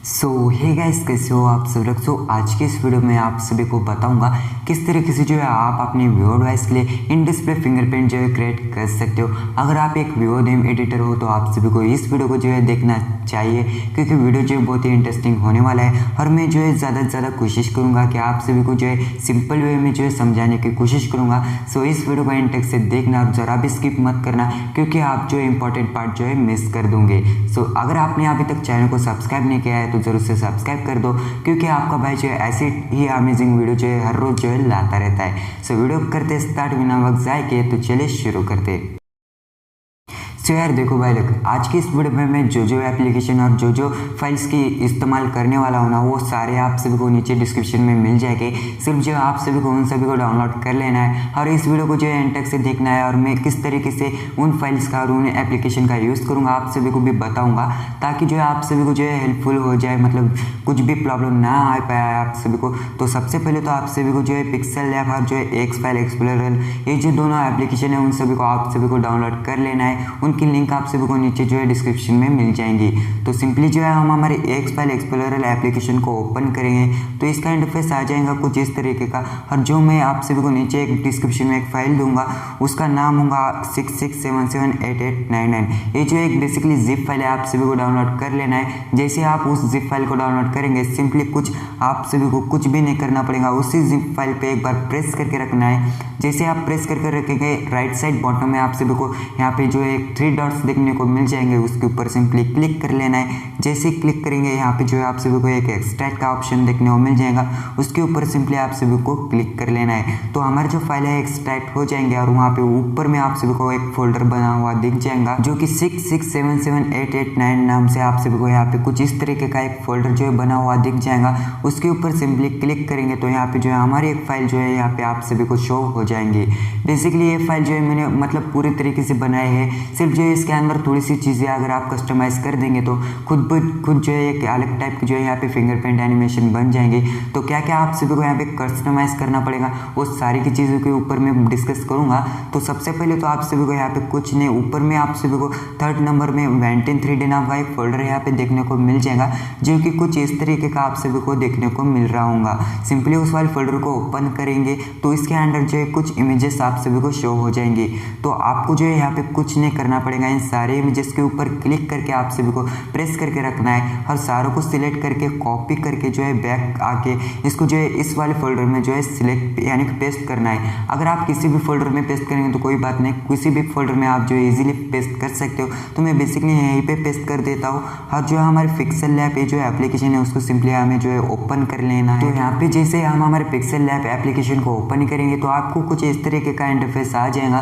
Hey guys, कैसे हो आप सब लोग। आज के इस वीडियो में आप सभी को बताऊंगा किस तरीके से जो है आप अपने विवो डिवाइस के लिए इन डिस्प्ले फिंगरप्रिंट जो है क्रिएट कर सकते हो। अगर आप एक विवो नेम एडिटर हो तो आप सभी को इस वीडियो को जो है देखना चाहिए, क्योंकि वीडियो जो है बहुत ही इंटरेस्टिंग होने वाला है और मैं जो है ज़्यादा से ज़्यादा कोशिश करूँगा कि आप सभी को जो है सिंपल वे में जो है समझाने की कोशिश करूँगा। इस वीडियो को एंड तक से देखना और ज़रा भी स्किप मत करना, क्योंकि आप जो है इंपॉर्टेंट पार्ट जो है मिस कर दोगे। अगर आपने अभी तक चैनल को सब्सक्राइब नहीं किया है तो जरूर से सब्सक्राइब कर दो, क्योंकि आपका भाई जो है ऐसी ही अमेजिंग वीडियो जो है हर रोज जो है लाता रहता है। वीडियो करते स्टार्ट बिना वक्त जाए के, तो चलिए शुरू करते। यार देखो भाई लोग, आज की इस वीडियो में मैं जो एप्लीकेशन और जो फाइल्स की इस्तेमाल करने वाला हूँ ना, वो सारे आप सभी को नीचे डिस्क्रिप्शन में मिल जाएंगे। सिर्फ जो आप सभी को उन सभी को डाउनलोड कर लेना है और इस वीडियो को जो है एंड तक से देखना है। और मैं किस तरीके से उन फाइल्स का और उन एप्लीकेशन का यूज़ करूँगा आप सभी को भी बताऊँगा, ताकि जो है आप सभी को जो है हेल्पफुल हो जाए, मतलब कुछ भी प्रॉब्लम ना आ पाए आप सभी को। तो सबसे पहले तो आप सभी को जो है पिक्सेल लैब और जो है एक्स फाइल एक्सप्लोरर, ये जो दोनों एप्लीकेशन है उन सभी को आप सभी को डाउनलोड कर लेना है। उनकी लिंक आप सभी को नीचे जो है डिस्क्रिप्शन में मिल जाएंगी। तो सिंपली जो है हम हमारे एक्स फाइल एक्सप्लोरर एप्लीकेशन को ओपन करेंगे तो इसका इंटरफेस आ जाएगा कुछ इस तरीके का। और जो मैं आप सभी को नीचे एक डिस्क्रिप्शन में एक फाइल दूंगा, उसका नाम होगा 66778899। ये जो एक बेसिकली जिप फाइल है, आप सभी को डाउनलोड कर लेना है। जैसे आप उस जिप फाइल को डाउनलोड करेंगे, सिंपली कुछ आप सभी को कुछ भी नहीं करना पड़ेगा, उसी जिप फाइल पे एक बार प्रेस करके रखना है। जैसे आप प्रेस करके रखेंगे, राइट साइड बॉटम में आप सभी को यहाँ पे जो है 3 डॉट्स देखने को मिल जाएंगे, उसके ऊपर सिंपली क्लिक कर लेना है। जैसे क्लिक करेंगे, यहाँ पे जो है आप सभी को एक एक्सट्रैक्ट का ऑप्शन देखने को मिल जाएगा, उसके ऊपर सिंपली आप सभी को क्लिक कर लेना है। तो हमारे जो फाइल है एक्सट्रैक्ट हो जाएंगे और वहाँ पे ऊपर में आप सभी को एक फोल्डर बना हुआ दिख जाएगा, जो कि 66778899 नाम से आप सभी को यहाँ पे कुछ इस तरीके का एक फोल्डर जो है बना हुआ दिख जाएगा। उसके ऊपर सिंपली क्लिक करेंगे तो यहाँ पे जो है हमारी एक फाइल जो है यहाँ पे आप सभी को शो हो जाएंगी। बेसिकली ये फाइल जो है मैंने मतलब पूरी तरीके से बनाई है, सिर्फ जो है इसके अंदर थोड़ी सी चीज़ें अगर आप कस्टमाइज कर देंगे तो खुद जो है एक अलग टाइप की जो है यहाँ पे फिंगरप्रिंट एनिमेशन बन जाएंगे। तो क्या क्या आप सभी को यहाँ पे कस्टमाइज करना पड़ेगा, वो सारी की चीज़ों के ऊपर मैं डिस्कस करूँगा। तो सबसे पहले तो आप सभी को यहाँ पे कुछ नहीं, ऊपर में आप सभी को 3rd नंबर में वेंटिन 3D नाम का एक फोल्डर यहाँ पे देखने को मिल जाएगा, जो कि कुछ इस तरीके का आप सभी को देखने को मिल रहा होगा। सिंपली उस वाले फोल्डर को ओपन करेंगे तो इसके अंदर जो है कुछ इमेजेस आप सभी को शो हो जाएंगे। तो आपको जो है यहाँ पे कुछ नहीं करना पड़ेगा, इन सारे इमेजेस के ऊपर क्लिक करके आप सभी को प्रेस करके रखना है और सारों को सिलेक्ट करके कॉपी करके जो है बैक आके इसको जो है इस वाले फोल्डर में जो है सिलेक्ट यानी कि पेस्ट करना है। अगर आप किसी भी फोल्डर में पेस्ट करेंगे तो कोई बात नहीं, किसी भी फोल्डर में आप जो है इजीली पेस्ट कर सकते हो। तो मैं बेसिकली यहीं पे पेस्ट कर देता हूँ। और जो हमारे पिक्सेल लैब ये जो एप्लीकेशन है उसको सिंपली हमें जो है ओपन कर लेना है। तो यहाँ पे जैसे हम हमारे पिक्सेल लैब एप्लीकेशन को ओपन करेंगे तो आपको कुछ इस तरीके का इंटरफेस आ जाएगा।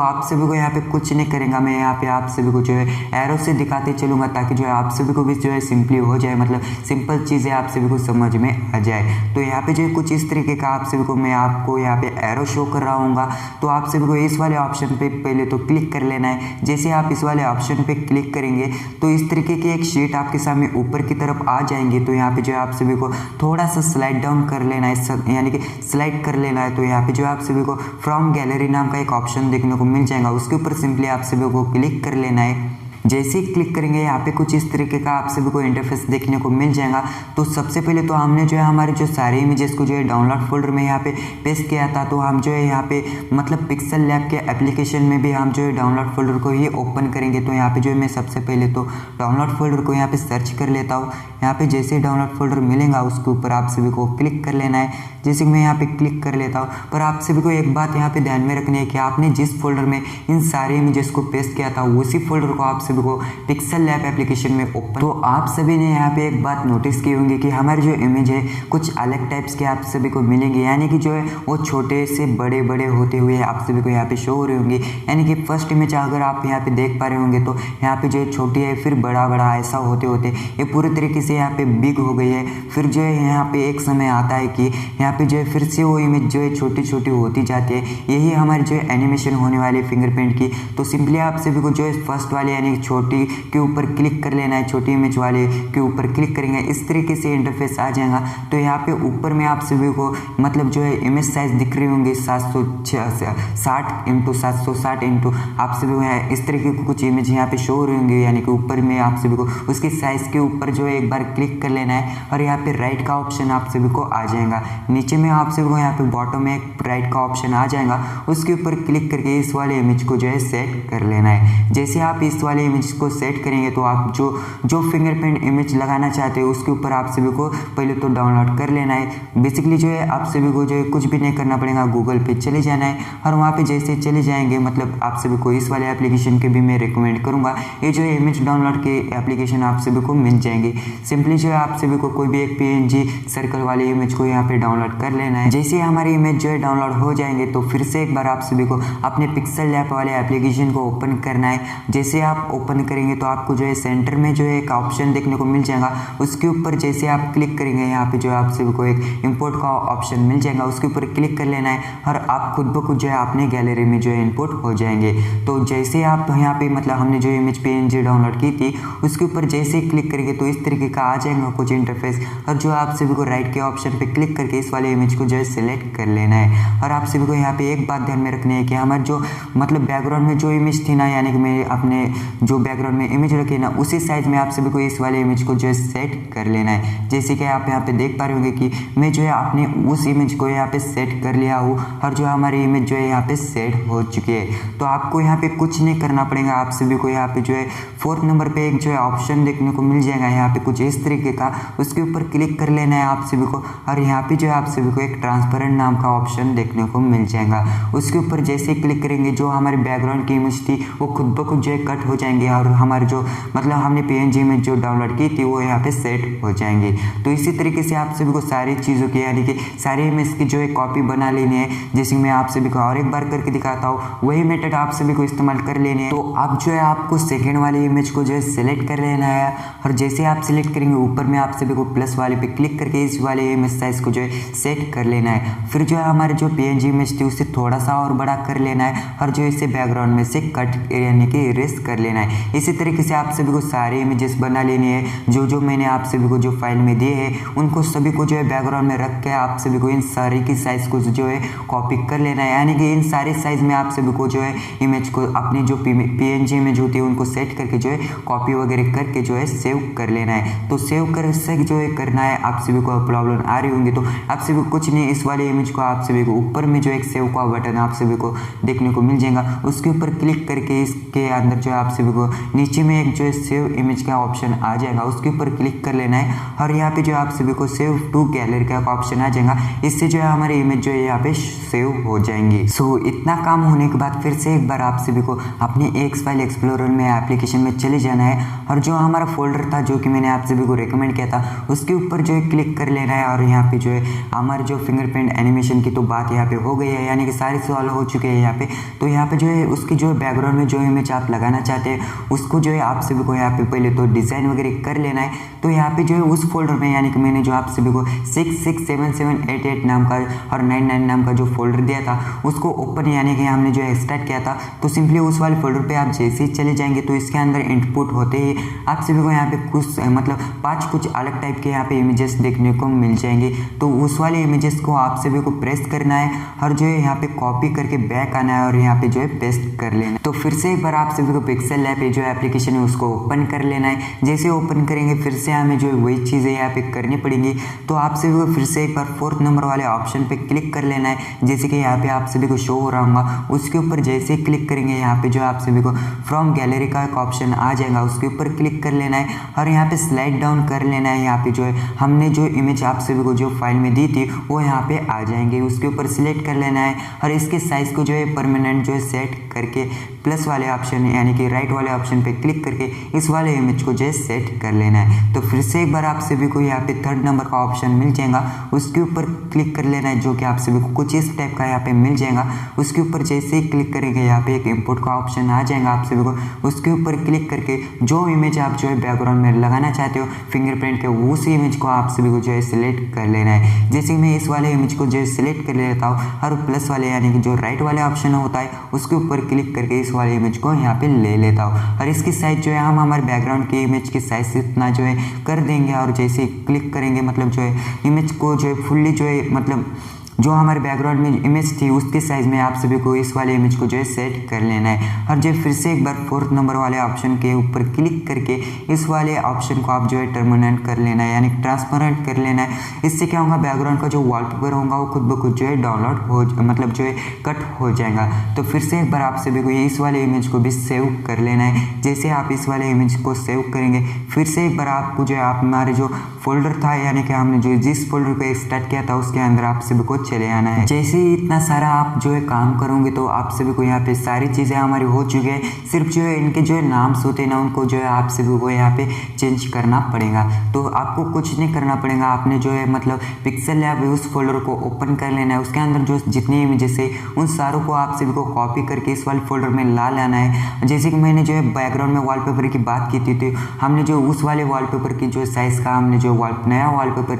आप सभी को यहाँ पे कुछ नहीं करेंगे, मैं यहाँ पे आप सभी को जो है एरो से दिखाते चलूँगा, ताकि जो है आप सभी को भी जो है सिंपली हो जाए, मतलब सिंपल चीज़ें आप सभी को समझ में आ जाए। तो यहाँ पे जो है कुछ इस तरीके का आप सभी को मैं आपको यहाँ पे एरो शो कर रहा हूँगा। तो आप सभी को इस वाले ऑप्शन पे पहले तो क्लिक कर लेना है। जैसे आप इस वाले ऑप्शन पे क्लिक करेंगे तो इस तरीके की एक शीट आपके सामने ऊपर की तरफ आ जाएंगे। तो यहाँ पे जो है आप सभी को थोड़ा सा स्लाइड डाउन कर लेना है, यानी कि स्लाइड कर लेना है। तो यहाँ पे जो आप सभी को फ्रॉम गैलरी नाम का एक ऑप्शन देखने को मिल जाएगा, उसके ऊपर सिंपली आप सभी को क्लिक कर लेना है। जैसे ही क्लिक करेंगे यहाँ पे कुछ इस तरीके का आप सभी को इंटरफेस देखने को मिल जाएगा। तो सबसे पहले तो हमने जो है हमारे जो सारे इमेजेस को जो है डाउनलोड फोल्डर में यहाँ पे पेस्ट किया था, तो हम जो है यहाँ पे मतलब पिक्सेल लैब के एप्लीकेशन में भी हम जो है डाउनलोड फोल्डर को ही ओपन करेंगे। तो यहाँ पे जो है मैं सबसे पहले तो डाउनलोड फोल्डर को यहाँ पे सर्च कर लेता हूँ। यहाँ पे जैसे ही डाउनलोड फोल्डर मिलेगा उसके ऊपर आप सभी को क्लिक कर लेना है। जैसे कि मैं यहाँ पे क्लिक कर लेता हूँ, पर आप सभी को एक बात यहाँ पे ध्यान में रखनी है कि आपने जिस फोल्डर में इन सारे इमेजेस को पेस्ट किया था उसी फोल्डर को आप सभी को पिक्सेल लैब एप्लीकेशन में ओपन। तो आप सभी ने यहाँ पे एक बात नोटिस की होंगी कि हमारे जो इमेज है कुछ अलग टाइप्स के आप सभी को मिलेंगे, यानी कि जो है वो छोटे से बड़े बड़े होते हुए आप सभी को यहाँ पे शो हो रहे होंगे। यानी कि फर्स्ट इमेज अगर आप यहाँ पे देख पा रहे होंगे तो यहाँ पे जो है छोटी है, फिर बड़ा बड़ा ऐसा होते होते ये पूरे तरीके से यहाँ पे बिग हो गई है। फिर जो है यहाँ पे एक समय आता है कि यहाँ पे जो है फिर से वो इमेज जो है छोटी छोटी होती जाती है। यही हमारी जो है एनिमेशन होने वाली फिंगरप्रिंट की। तो सिंपली आप सभी को जो है फर्स्ट वाले यानी छोटी के ऊपर क्लिक कर लेना है, छोटी इमेज वाले के ऊपर क्लिक करेंगे, इस तरीके से इंटरफेस आ जाएगा। तो यहाँ पे ऊपर में आप सभी को मतलब जो है इमेज साइज दिख रही होंगी 760 इंटू 760 इंटू आप सभी को है इस तरीके की कुछ इमेज यहाँ पे शो हो रही होंगी, यानी कि ऊपर में आप सभी को उसकी साइज के ऊपर जो है एक बार क्लिक कर लेना है और यहाँ पे राइट का ऑप्शन आप सभी को आ जाएगा। नीचे में आप सभी को यहाँ पे बॉटम में एक राइट का ऑप्शन आ जाएगा, उसके ऊपर क्लिक करके इस वाले इमेज को जो है सेट कर लेना है। जैसे आप इस वाले इमेज को सेट करेंगे तो आप जो फिंगरप्रिंट इमेज लगाना चाहते हो उसके ऊपर आप सभी को पहले तो डाउनलोड कर लेना है। बेसिकली जो है आप सभी को जो है कुछ भी नहीं करना पड़ेगा, गूगल पे चले जाना है और वहाँ पे जैसे चले जाएंगे मतलब आप सभी को इस वाले एप्लीकेशन के भी मैं रिकमेंड करूँगा। ये जो है इमेज डाउनलोड के एप्लीकेशन आप सभी को मिल जाएंगे। सिंपली जो है आप सभी को कोई भी एक PNG सर्कल वाली इमेज को यहाँ पे डाउनलोड कर लेना है। जैसे हमारी इमेज जो है डाउनलोड हो जाएंगे तो फिर से एक बार आप सभी को अपने पिक्सल लैब वाले एप्लीकेशन को ओपन करना है। जैसे आप ओपन करेंगे तो आपको जो है सेंटर में जो है एक ऑप्शन देखने को मिल जाएगा, उसके ऊपर जैसे आप क्लिक करेंगे यहाँ पे जो है आप सभी को एक इंपोर्ट का ऑप्शन मिल जाएगा, उसके ऊपर क्लिक कर लेना है और आप खुद ब खुद जो है अपने गैलरी में जो है इंपोर्ट हो जाएंगे। तो जैसे आप यहाँ पे मतलब हमने जो इमेज PNG डाउनलोड की थी उसके ऊपर जैसे ही क्लिक करेंगे तो इस तरीके का आ जाएगा कुछ इंटरफेस और जो आप सभी को राइट के ऑप्शन पे क्लिक करके इस वाले इमेज को जो है सिलेक्ट कर लेना है। और आप सभी को यहाँ पे एक बात ध्यान में रखनी है कि हमारे जो मतलब बैकग्राउंड में जो इमेज थी ना, यानी कि मैं अपने जो बैकग्राउंड में इमेज रखी ना उसी साइज में आप सभी को इस वाले इमेज को जो है सेट कर लेना है। जैसे कि आप यहाँ पे देख पा रहे होंगे कि मैं जो है अपने उस इमेज को यहाँ पे सेट कर लिया हूँ और जो हमारी इमेज जो है यहाँ पे सेट हो चुकी है। तो आपको यहाँ पे कुछ नहीं करना पड़ेगा, आप सभी को यहाँ पे जो है 4th नंबर पे एक जो है ऑप्शन देखने को मिल जाएगा यहाँ पे कुछ इस तरीके का, उसके ऊपर क्लिक कर लेना है आप सभी को और यहाँ पे जो है आप सभी को एक ट्रांसपेरेंट नाम का ऑप्शन देखने को मिल जाएगा। उसके ऊपर जैसे क्लिक करेंगे जो हमारे बैकग्राउंड की इमेज थी वो खुद ब खुद जो है कट हो जाएंगे और हमारे जो मतलब हमने PNG इमेज जो डाउनलोड की थी वो यहाँ पे सेट हो जाएंगे। तो इसी तरीके से आप सभी को सारी चीज़ों की यानी कि सारी इमेज की जो है कॉपी बना लेनी है। जैसे मैं आप सभी को और एक बार करके दिखाता हूँ, वही मेथड आप सभी को इस्तेमाल कर लेनी है। तो अब जो है आपको सेकेंड वाली इमेज को जो है सिलेक्ट कर लेना है और जैसे आप सिलेक्ट करेंगे ऊपर में आप सभी को प्लस वाले पे क्लिक करके इस वाले इमेज साइज को जो है सेट कर लेना है। फिर जो है हमारे जो PNG इमेज थी उसे थोड़ा सा और बड़ा कर लेना है और जो इसे बैकग्राउंड में से कट यानी कि इरेज कर लेना है। इसी तरीके से आप सभी को सारे इमेजेस बना लेनी है। जो मैंने आप सभी को जो फाइल में दिए हैं उनको सभी को जो है बैकग्राउंड में रख के आप सभी को इन सारी की साइज को जो है कॉपी कर लेना है, यानी कि इन सारे साइज में आप सभी को जो है इमेज को अपनी जो PNG इमेज होती है उनको सेट करके जो है कॉपी वगैरह करके जो है सेव कर लेना है। तो सेव कर से जो है करना है, आप सभी को प्रॉब्लम आ रही होंगी तो आप सभी को कुछ नहीं, इस वाले इमेज को आप सभी को ऊपर में जो एक सेव का बटन आप सभी को देखने को मिल जाएगा, उसके ऊपर क्लिक करके इसके अंदर जो है आप सभी को नीचे में एक जो है सेव इमेज का ऑप्शन आ जाएगा, उसके ऊपर क्लिक कर लेना है और यहाँ पे जो आप सभी को सेव टू गैलरी का ऑप्शन आ जाएगा। इससे जो है हमारी इमेज जो है यहाँ पे सेव हो जाएंगी। सो इतना काम होने के बाद फिर से एक बार आप सभी को अपने एक्स फाइल एक्सप्लोरर में एप्लीकेशन में चले जाना है और जो हमारा फोल्डर था जो कि मैंने आप सभी को रिकमेंड किया था उसके ऊपर जो है क्लिक कर लेना है और यहाँ पे जो है हमारे जो फिंगरप्रिंट एनिमेशन की तो बात यहाँ पे हो गई है, यानी कि सारे सवाल हो चुके हैं यहाँ पे। तो यहाँ पे जो है उसकी जो बैकग्राउंड में जो इमेज आप लगाना चाहते हैं उसको जो है आप सभी को यहाँ पे पहले तो डिज़ाइन वगैरह कर लेना है। तो यहाँ पे जो है उस फोल्डर में यानी कि मैंने जो आप सभी को 667788 नाम का और 99 नाम का जो फोल्डर दिया था उसको ओपन यानी कि हमने जो एक्सट्रैक्ट किया था, तो सिंपली उस वाले फोल्डर पे आप जैसे ही चले जाएंगे तो इसके अंदर इनपुट होते ही आप सभी को यहाँ पे कुछ मतलब 5 कुछ अलग टाइप के यहाँ पे इमेजेस देखने को मिल जाएंगे। तो उस वाले इमेजेस को आप सभी को प्रेस करना है और जो है यहाँ पे कॉपी करके बैक आना है और यहाँ पे जो है पेस्ट कर लेना है। तो फिर से एक बार आप सभी को पिक्सल लैब पे जो एप्लीकेशन है उसको ओपन कर लेना है। जैसे ओपन करेंगे फिर से हमें जो वही चीज़ें यहाँ पे करनी पड़ेंगी। तो आप सभी को फिर से एक बार 4th नंबर वाले ऑप्शन पे क्लिक कर लेना है, जैसे कि यहाँ पे आप सभी को शो हो रहा होगा। उसके ऊपर जैसे ही क्लिक करेंगे यहाँ पे जो आप सभी को फ्रॉम गैलरी का एक ऑप्शन आ जाएगा, उसके ऊपर क्लिक कर लेना है और यहाँ पे स्लाइड डाउन कर लेना है। यहाँ पे जो है हमने जो इमेज आप सभी को जो फाइल में दी थी वो यहाँ पे आ जाएंगे, उसके ऊपर सिलेक्ट कर लेना है और इसके साइज को जो है परमानेंट जो है सेट करके प्लस वाले ऑप्शन यानी कि राइट वाले ऑप्शन पे क्लिक करके इस वाले इमेज को जो है सेट कर लेना है। तो फिर से एक बार आप सभी को यहाँ पे 3rd नंबर का ऑप्शन मिल जाएगा, उसके ऊपर क्लिक कर लेना है जो कि आप सभी को कुछ इस टाइप का यहाँ पे मिल जाएगा। उसके ऊपर जैसे ही क्लिक करेंगे यहाँ पे एक इंपोर्ट का ऑप्शन आ जाएगा आप सभी को, उसके ऊपर क्लिक करके जो इमेज आप जो है बैकग्राउंड में लगाना चाहते हो फिंगरप्रिंट के उसी इमेज को आप सभी को जो है सिलेक्ट कर लेना है। जैसे मैं इस वाले इमेज को जो है सिलेक्ट कर लेता हूँ और प्लस वाले यानी कि जो राइट वाले ऑप्शन होता है उसके ऊपर क्लिक करके इस वाले इमेज को यहाँ पे ले लेता हूँ। और इसकी साइज जो है हम हमारे बैकग्राउंड की इमेज की साइज इतना जो है कर देंगे। और जैसे क्लिक करेंगे मतलब जो है इमेज को जो है फुल्ली जो है मतलब जो हमारे बैकग्राउंड में इमेज थी उसके साइज में आप सभी को इस वाले इमेज को जो है सेट कर लेना है। और जो फिर से एक बार 4th नंबर वाले ऑप्शन के ऊपर क्लिक करके इस वाले ऑप्शन को आप जो है टर्मिनेट कर लेना है, यानी ट्रांसपेरेंट कर लेना है। इससे क्या होगा, बैकग्राउंड का जो वॉलपेपर होगा वो खुद ब खुद जो है डाउनलोड हो मतलब जो है कट हो जाएगा। तो फिर से एक बार आप सभी को इस वाले इमेज को भी सेव कर लेना है। जैसे आप इस वाले इमेज को सेव करेंगे फिर से एक बार आपको जो है आप हमारे जो फोल्डर था यानी कि हमने जो जिस फोल्डर को स्टार्ट किया था उसके अंदर आप सभी को चले आना है। जैसे ही इतना सारा आप जो है काम करोगे तो आप सभी को यहाँ पे सारी चीज़ें हमारी हो चुकी है। सिर्फ जो है इनके जो है नाम्स होते हैं ना उनको जो है आप सभी को यहाँ पे चेंज करना पड़ेगा। तो आपको कुछ नहीं करना पड़ेगा, आपने जो है मतलब पिक्सल लैब उस फोल्डर को ओपन कर लेना है। उसके अंदर जो जितनी इमेजेस है उन सारों को आप सभी को कॉपी करके इस वाले फोल्डर में ला लाना है। जैसे कि मैंने जो है बैकग्राउंड में वॉलपेपर की बात की थी तो हमने जो उस वाले वॉलपेपर की जो साइज़ का हमने जो नया वॉलपेपर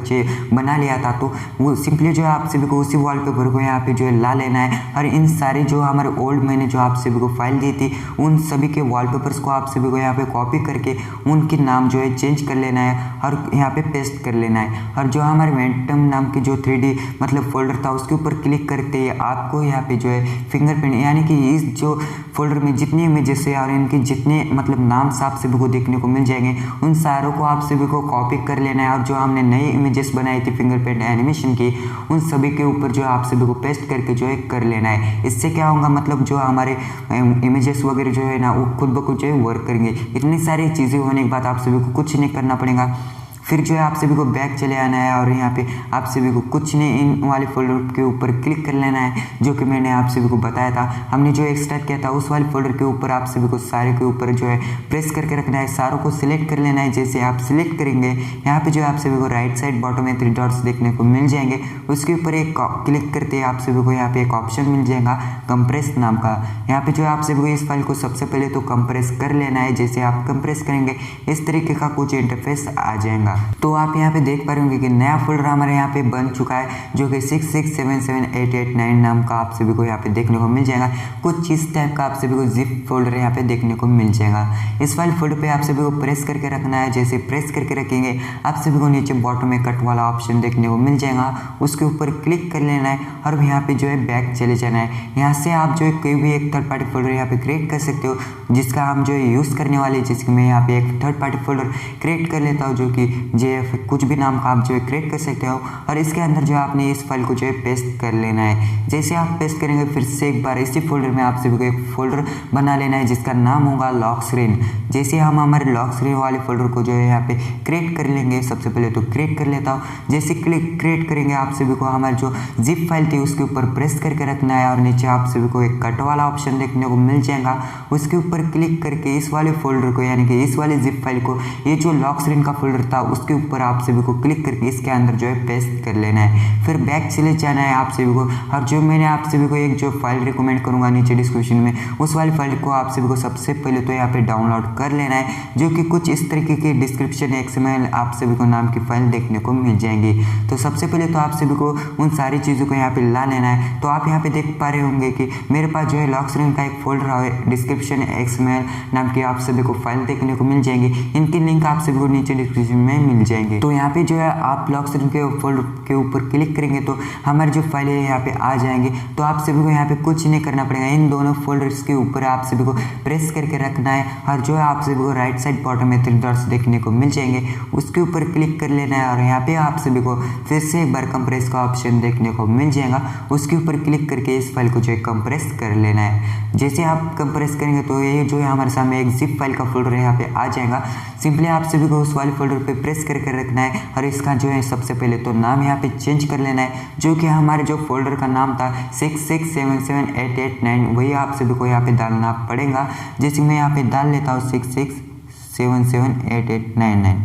बना लिया था तो वो सिंपली जो है आप सभी को उसी वॉलपेपर को यहाँ पे जो है ला लेना है। और इन सारी जो हमारे ओल्ड मैंने जो आप सभी को फाइल दी थी उन सभी के वॉलपेपर्स को आप सभी को यहाँ पे कॉपी करके उनके नाम जो है चेंज कर लेना है और यहाँ पे पेस्ट कर लेना है। और जो हमारे वेंटम नाम की जो 3D मतलब फोल्डर था उसके ऊपर क्लिक करते ही आपको यहाँ पे जो है फिंगरप्रिंट यानी कि इस जो फोल्डर में जितनी इमेजेस है और इनके जितने मतलब नाम आप सभी को देखने को मिल जाएंगे उन सारों को आप सभी को कॉपी कर लेना है। और जो हमने नई इमेजेस बनाई थी फिंगरप्रिंट एनिमेशन की उन सभी के ऊपर जो आप सभी को पेस्ट करके जो है कर लेना है। इससे क्या होगा मतलब जो हमारे इमेजेस वगैरह जो है ना वो खुद ब खुद जो है वर्क करेंगे। इतनी सारी चीज़ें होने के बाद आप सभी को कुछ नहीं करना पड़ेगा। फिर जो है आप सभी को बैक चले आना है और यहाँ पे आप सभी को कुछ नहीं इन वाले फोल्डर के ऊपर क्लिक कर लेना है जो कि मैंने आप सभी को बताया था। हमने जो एक्सट्रैक्ट किया था उस वाले फोल्डर के ऊपर आप सभी को सारे के ऊपर जो है प्रेस करके रखना है, सारों को सिलेक्ट कर लेना है। जैसे आप सिलेक्ट करेंगे यहाँ पे जो है आप सभी को राइट साइड बॉटम में 3 डॉट्स देखने को मिल जाएंगे। उसके ऊपर एक क्लिक करते ही आप सभी को यहाँ पे एक ऑप्शन मिल जाएगा कंप्रेस नाम का। यहाँ पे जो है आप सभी को इस फाइल को सबसे पहले तो कंप्रेस कर लेना है। जैसे आप कंप्रेस करेंगे इस तरीके का कुछ इंटरफेस आ जाएगा। तो आप यहाँ पे देख पा रहे होंगे कि नया फोल्डर हमारे यहाँ पे बन चुका है जो कि 6677889 नाम का आप सभी को यहाँ पे देखने को मिल जाएगा। कुछ इस टाइप का आप सभी को जिप फोल्डर यहाँ पे देखने को मिल जाएगा। इस वाले फोल्डर पे आप सभी को प्रेस करके रखना है। जैसे प्रेस करके रखेंगे आप सभी को नीचे बॉटम में कट वाला ऑप्शन देखने को मिल जाएगा, उसके ऊपर क्लिक कर लेना है और यहाँ पे जो है बैक चले जाना है। यहाँ से आप जो है कोई भी एक थर्ड पार्टी फोल्डर यहाँ पे क्रिएट कर सकते हो जिसका हम जो है यूज़ करने वाले, जिसके मैं यहाँ पे एक थर्ड पार्टी फोल्डर क्रिएट कर लेता हूँ जो कि JF कुछ भी नाम का आप जो है क्रिएट कर सकते हो। और इसके अंदर जो है आपने इस फाइल को जो है पेस्ट कर लेना है। जैसे आप पेस्ट करेंगे फिर से एक बार इसी फोल्डर में आप सभी को एक फोल्डर बना लेना है जिसका नाम होगा लॉक स्क्रीन। जैसे हम हमारे लॉक स्क्रीन वाले फोल्डर को जो है यहाँ पे क्रिएट कर लेंगे, सबसे पहले तो क्रिएट कर लेता हूँ। जैसे क्रिएट करेंगे आप सभी को हमारी जो जिप फाइल थी उसके ऊपर प्रेस करके रखना है और नीचे आप सभी को एक कट वाला ऑप्शन देखने को मिल जाएगा। उसके ऊपर क्लिक करके इस वाले फोल्डर को यानी कि इस वाले जिप फाइल को, ये जो लॉक स्क्रीन का फोल्डर था उसके ऊपर आप सभी को क्लिक करके इसके अंदर जो है पेस्ट कर लेना है। फिर बैक चले जाना है आप सभी को। और जो मैंने आप सभी को एक जो फाइल रिकमेंड करूंगा नीचे डिस्क्रिप्शन में, उस वाली फाइल को आप सभी को सबसे पहले तो यहाँ पे डाउनलोड कर लेना है जो कि कुछ इस तरीके की डिस्क्रिप्शन XML आप सभी को नाम की फाइल देखने को मिल जाएंगी। तो सबसे पहले तो आप सभी को उन सारी चीज़ों को यहाँ पे ला लेना है। तो आप यहाँ पे देख पा रहे होंगे कि मेरे पास जो है लॉक स्क्रीन का एक फोल्डर है, डिस्क्रिप्शन XML नाम की आप सभी को फाइल देखने को मिल जाएंगी। इनकी लिंक आप सभी को नीचे डिस्क्रिप्शन में मिल जाएंगे। तो यहाँ पे जो है आप लॉक स्क्रीन के फोल्डर के ऊपर क्लिक करेंगे तो हमारी जो फाइल है यहाँ पे आ जाएंगे। तो आप सभी को यहाँ पे कुछ नहीं करना पड़ेगा, इन दोनों फोल्डर्स के ऊपर आप सभी को प्रेस करके रखना है और जो है आप सभी को राइट साइड बॉटम में 3 डॉट्स देखने को मिल जाएंगे, उसके ऊपर क्लिक कर लेना है और यहाँ पे आप सभी को फिर से एक बार कंप्रेस का ऑप्शन देखने को मिल जाएगा। उसके ऊपर क्लिक करके इस फाइल को जो है कंप्रेस कर लेना है। जैसे आप कंप्रेस करेंगे तो ये जो है हमारे सामने एक जिप फाइल का फोल्डर यहाँ पे आ जाएगा। सिंपली आप सभी को उस वाले फोल्डर पे प्रेस करके रखना है और इसका जो है सबसे पहले तो नाम यहाँ पे चेंज कर लेना है जो कि हमारे जो फोल्डर का नाम था 6677889 वही आप सभी को यहाँ पे डालना पड़ेगा। जैसे मैं यहाँ पे डाल लेता हूँ 6677889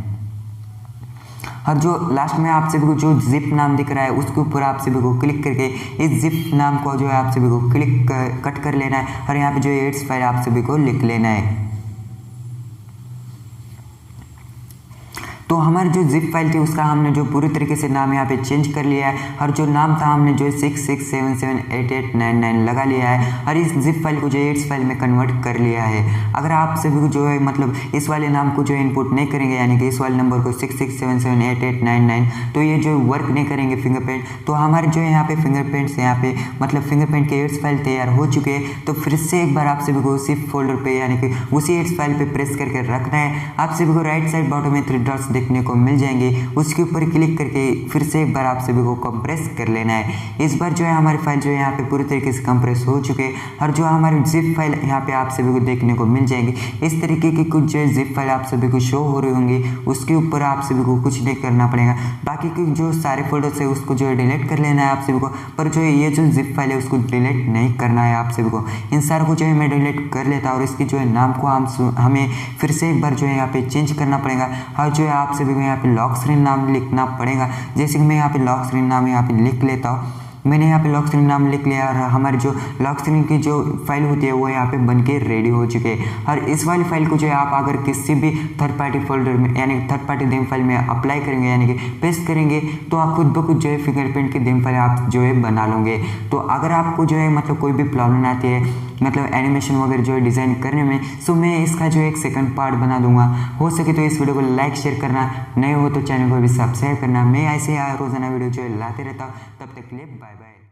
और जो लास्ट में आप सभी को जो जिप नाम दिख रहा है उसके ऊपर आप सभी को क्लिक करके इस जिप नाम को जो है आप सभी को कट कर लेना है और यहाँ पे जो एड्स फाइल आप सभी को लिख लेना है। तो हमारी जो जिप फाइल थी उसका हमने जो पूरी तरीके से नाम यहाँ पे चेंज कर लिया है, और जो नाम था हमने जो 66778899 लगा लिया है, और इस जिप फाइल को जो एड्स फाइल में कन्वर्ट कर लिया है। अगर आप सभी को जो है मतलब इस वाले नाम को जो इनपुट नहीं करेंगे, यानी कि इस वाले नंबर को 66778899, तो ये जो वर्क नहीं करेंगे फिंगरप्रिंट, तो हमारे जो यहाँ पे फिंगरप्रिंट्स यहाँ पे मतलब फिंगरप्रिंट के एड्स फाइल तैयार हो चुके हैं। तो फिर से एक बार आप सभी को उसी फोल्डर पे यानी कि उसी एड्स फाइल पे प्रेस करके रखना है। आप सभी को राइट साइड बॉटम में 3 डॉट्स देखने को मिल जाएंगे, उसके ऊपर क्लिक करके फिर से एक बार आप सभी को कंप्रेस कर लेना है। इस बार जो है हमारी फाइल जो है यहाँ पे पूरी तरीके से कंप्रेस हो चुके हैं, और जो हमारी जिप फाइल यहाँ पे आप सभी को देखने को मिल जाएंगी। इस तरीके की कुछ जो जिप फाइल आप सभी को शो हो रही होंगी, उसके ऊपर आप सभी को कुछ नहीं करना पड़ेगा। बाकी के जो सारे फोल्डर्स है उसको जो है डिलीट कर लेना है आप सभी को, पर जो ये जो जिप फाइल है उसको डिलीट नहीं करना है आप सभी को। इन सारे को जो है मैं डिलीट कर लेता हूँ, और इसकी जो है नाम को हमें फिर से एक बार जो है यहाँ पे चेंज करना पड़ेगा, और जो है आप सभी को यहाँ पे लॉक स्क्रीन नाम लिखना पड़ेगा। जैसे कि मैं यहाँ पे लॉक स्क्रीन नाम यहाँ पे लिख लेता हूँ। मैंने यहाँ पे लॉक स्क्रीन नाम लिख लिया, और हमारी जो लॉक स्क्रीन की जो फाइल होती है वो यहाँ पे बन के रेडी हो चुके हैं। और इस वाली फाइल को जो है आप अगर किसी भी थर्ड पार्टी फोल्डर में यानी थर्ड पार्टी थीम फाइल में अप्लाई करेंगे यानी कि पेस्ट करेंगे, तो आप खुद ब खुद जो है फिंगरप्रिंट की थीम फाइल आप जो है बना लोगे। तो अगर आपको जो है मतलब कोई भी प्रॉब्लम आती है मतलब एनिमेशन वगैरह जो है डिज़ाइन करने में, सो मैं इसका जो एक सेकंड पार्ट बना दूंगा। हो सके तो इस वीडियो को लाइक शेयर करना, नए हो तो चैनल को भी सब्सक्राइब करना। मैं ऐसे रोजाना वीडियो जो है लाते रहता हूँ। तब तक के लिए बाय बाय।